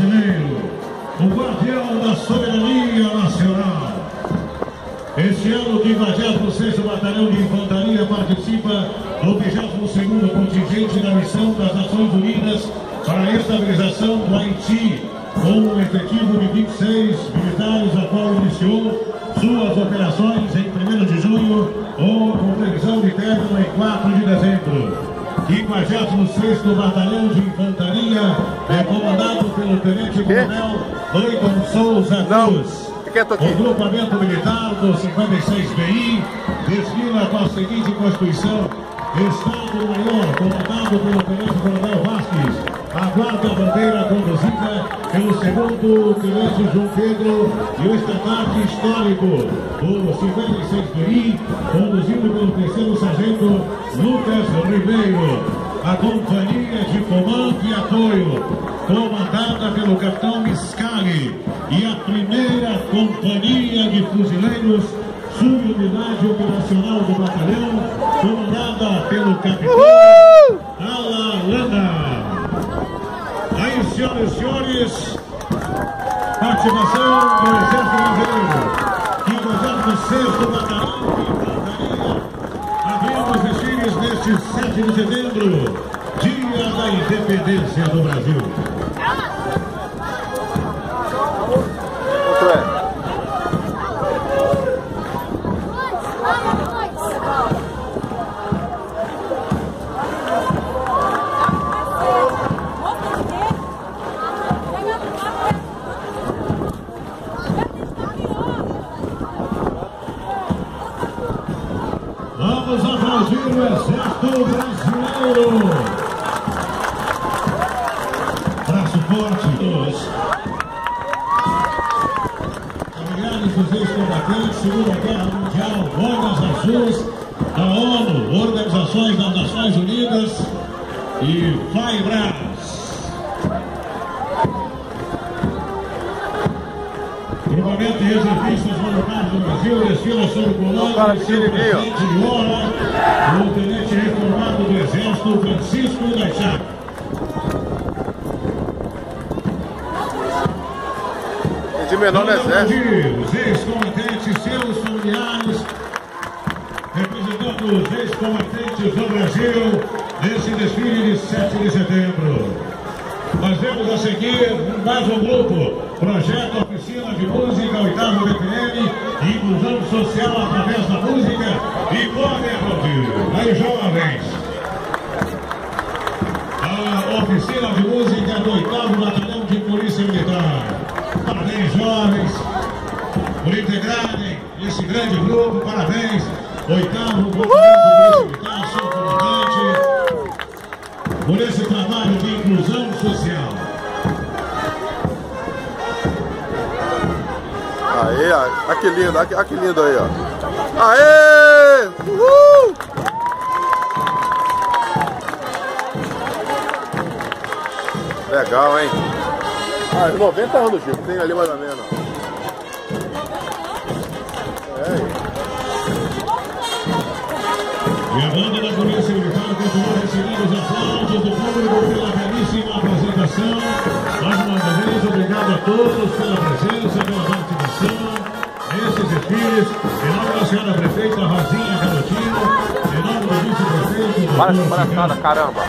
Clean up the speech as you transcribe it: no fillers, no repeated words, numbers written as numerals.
brasileiro, o guardião da soberania nacional. Este ano, o 56º Batalhão de Infantaria participa do 22º contingente da Missão das Nações Unidas para a Estabilização do Haiti, com um efetivo de 26 militares, a qual iniciou suas operações em 1º de junho, ou com previsão de término em 4 de dezembro. 56º Batalhão de Infantaria é comandado pelo Tenente-Coronel Cleiton Souza Cruz. O grupamento militar do 56BI desfila com a seguinte Constituição: Estado-Maior, comandado pelo Tenente-Coronel Vasques. Aguarda a bandeira conduzida pelo 2º Tenente João Pedro e o estandarte histórico do 56BI, conduzido pelo 3º Sargento Lucas Ribeiro. A companhia de comando e apoio, comandada pelo Capitão Miscali, e a 1ª Companhia de Fuzileiros, subunidade operacional do batalhão, comandada pelo Capitão Alalana. Aí, senhoras e senhores, participação do Exército Brasileiro, 56º Batalhão de Infantaria, abrindo os desfiles neste 7 de setembro, dia da independência do Brasil. Vamos aplaudir o Exército Brasileiro. Braço forte. Familiares dos ex-combatentes, Segunda Guerra Mundial, Boinas Azuis, da ONU, Organizações das Nações Unidas e FAIBRAS. Grupamento de reservistas voluntários do Brasil desfila sob o comando do seu presidente de honra, o tenente reformado do Exército, Francisco Daixá. De menor no Exército. Os ex-combatentes, seus familiares, representando os ex-combatentes do Brasil, nesse desfile de 7 de setembro. Nós vemos a seguir mais um grupo, Projeto Oficina de Música, 8º BPM, inclusão social através da música, e podem aplaudir. Aí, jovens, a Oficina de Música do 8º Batalhão de Polícia Militar. Parabéns, jovens, por integrarem esse grande grupo, parabéns, 8º Batalhão de Polícia Militar, seu comandante, por esse trabalho de inclusão social. Aê, olha que lindo, olha que lindo aí, ó. Aê! Uhul! Legal, hein? 90 anos, Chico, tem ali mais ou menos. E a banda da Polícia Militar continua recebendo os aplausos do público pela belíssima apresentação. Mais uma vez, obrigado a todos pela presença, pela participação nesses desfiles. Em nome da senhora prefeita Rosinha Galotino, em nome do vice-prefeito... Para, caramba!